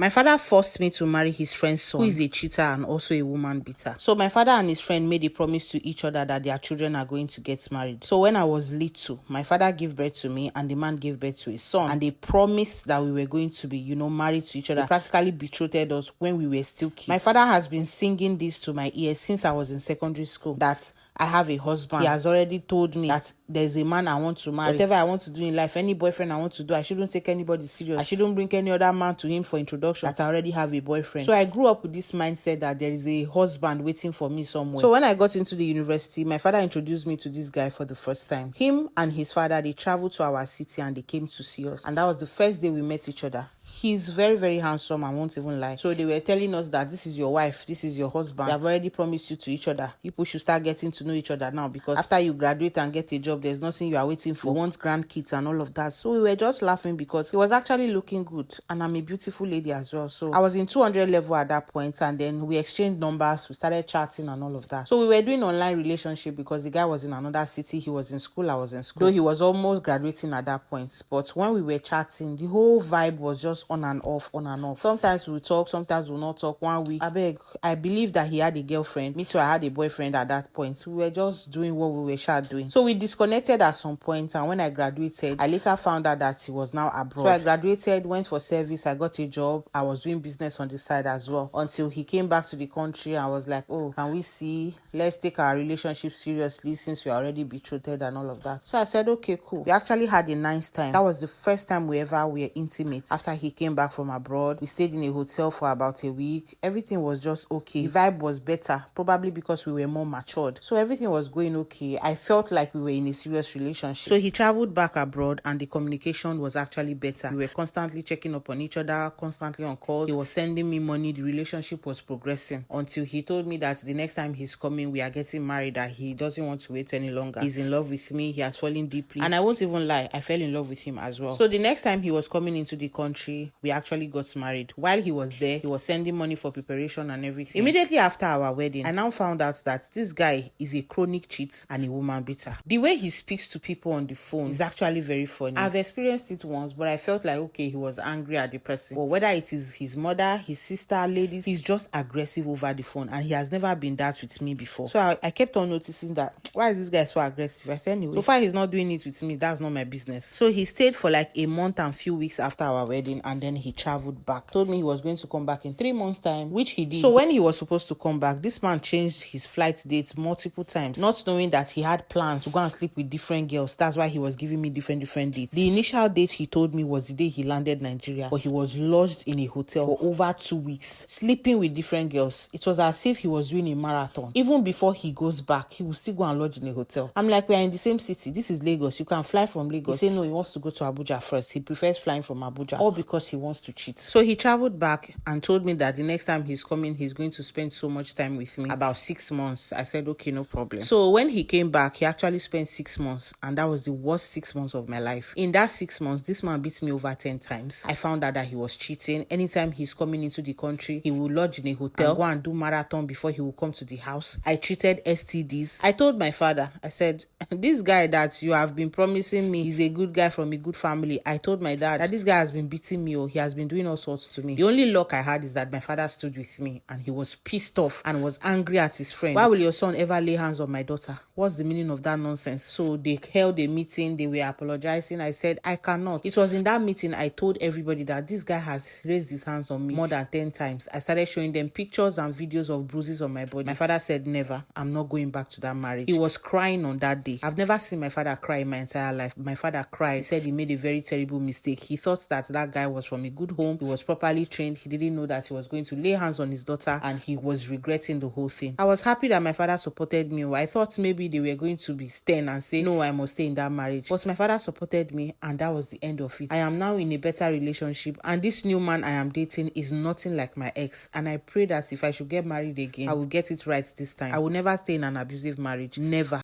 My father forced me to marry his friend's son, who is a cheater and also a woman beater. So my father and his friend made a promise to each other that their children are going to get married. So when I was little, my father gave birth to me and the man gave birth to his son, and they promised that we were going to be, married to each other. They practically betrothed us when we were still kids. My father has been singing this to my ears since I was in secondary school, that I have a husband. He has already told me that there's a man I want to marry. Whatever I want to do in life, any boyfriend I want to do, I shouldn't take anybody serious. I shouldn't bring any other man to him for introduction, that I already have a boyfriend. So I grew up with this mindset that there is a husband waiting for me somewhere. So when I got into the university, my father introduced me to this guy for the first time. Him and his father, they traveled to our city and they came to see us. And that was the first day we met each other. He's very, very handsome, I won't even lie. So they were telling us that this is your wife, this is your husband. They have already promised you to each other. People should start getting to know each other now, because after you graduate and get a job, there's nothing you are waiting for. You want grandkids and all of that. So we were just laughing because he was actually looking good, and I'm a beautiful lady as well. So I was in 200 level at that point, and then we exchanged numbers, we started chatting and all of that. So we were doing online relationship because the guy was in another city, he was in school, I was in school. Though he was almost graduating at that point. But when we were chatting, the whole vibe was just on and off, on and off. Sometimes we'll talk, sometimes we'll not talk. 1 week, I believe that he had a girlfriend. Me too, I had a boyfriend at that point. So we were just doing what we were doing. So we disconnected at some point, and when I graduated, I later found out that he was now abroad. So I graduated, went for service, I got a job. I was doing business on the side as well, until he came back to the country. I was like, oh, can we see? Let's take our relationship seriously, since we are already betrothed and all of that. So I said, okay, cool. We actually had a nice time. That was the first time we were intimate after he came back from abroad. We stayed in a hotel for about a week. Everything was just okay. The vibe was better, probably because we were more matured. So everything was going okay. I felt like we were in a serious relationship. So he traveled back abroad and the communication was actually better. We were constantly checking up on each other, constantly on calls. He was sending me money. The relationship was progressing until he told me that the next time he's coming, we are getting married, that he doesn't want to wait any longer. He's in love with me. He has fallen deeply. And I won't even lie, I fell in love with him as well. So the next time he was coming into the country, we actually got married. While he was there, he was sending money for preparation and everything. Immediately after our wedding, I now found out that this guy is a chronic cheat and a woman beater. The way he speaks to people on the phone is actually very funny. I've experienced it once, but I felt like, okay, he was angry at the person. But whether it is his mother, his sister, ladies, he's just aggressive over the phone, and he has never been that with me before. So I kept on noticing that, why is this guy so aggressive? I said, anyway, so far he's not doing it with me, that's not my business. So he stayed for like a month and few weeks after our wedding, and then he traveled back. Told me he was going to come back in 3 months time, which he did. So when he was supposed to come back, this man changed his flight dates multiple times, not knowing that he had plans to go and sleep with different girls. That's why he was giving me different dates. The initial date he told me was the day he landed Nigeria, but he was lodged in a hotel for over 2 weeks, sleeping with different girls. It was as if he was doing a marathon. Even before he goes back, he will still go and lodge in a hotel. I'm like, we are in the same city. This is Lagos. You can fly from Lagos. He said no, he wants to go to Abuja first. He prefers flying from Abuja, all because he wants to cheat. So he traveled back and told me that the next time he's coming, he's going to spend so much time with me, about 6 months. I said, okay, no problem. So when he came back, he actually spent 6 months, and that was the worst 6 months of my life. In that 6 months, this man beat me over 10 times. I found out that he was cheating. Anytime he's coming into the country, he will lodge in a hotel and go and do marathon before he will come to the house. I treated STDs. I told my father, I said, this guy that you have been promising me is a good guy from a good family. I told my dad that this guy has been beating me, or he has been doing all sorts to me. The only luck I had is that my father stood with me, and he was pissed off and was angry at his friend. Why will your son ever lay hands on my daughter? What's the meaning of that nonsense? So they held a meeting. They were apologizing. I said, I cannot. It was in that meeting I told everybody that this guy has raised his hands on me more than 10 times. I started showing them pictures and videos of bruises on my body. My father said, never. I'm not going back to that marriage. He was crying on that day. I've never seen my father cry in my entire life. My father cried. He said he made a very terrible mistake. He thought that guy was from a good home. He was properly trained. He didn't know that he was going to lay hands on his daughter, and he was regretting the whole thing. I was happy that my father supported me. I thought maybe they were going to be stern and say, no, I must stay in that marriage. But my father supported me, and that was the end of it. I am now in a better relationship, and this new man I am dating is nothing like my ex. And I pray that if I should get married again, I will get it right this time. I will never stay in an abusive marriage. Never.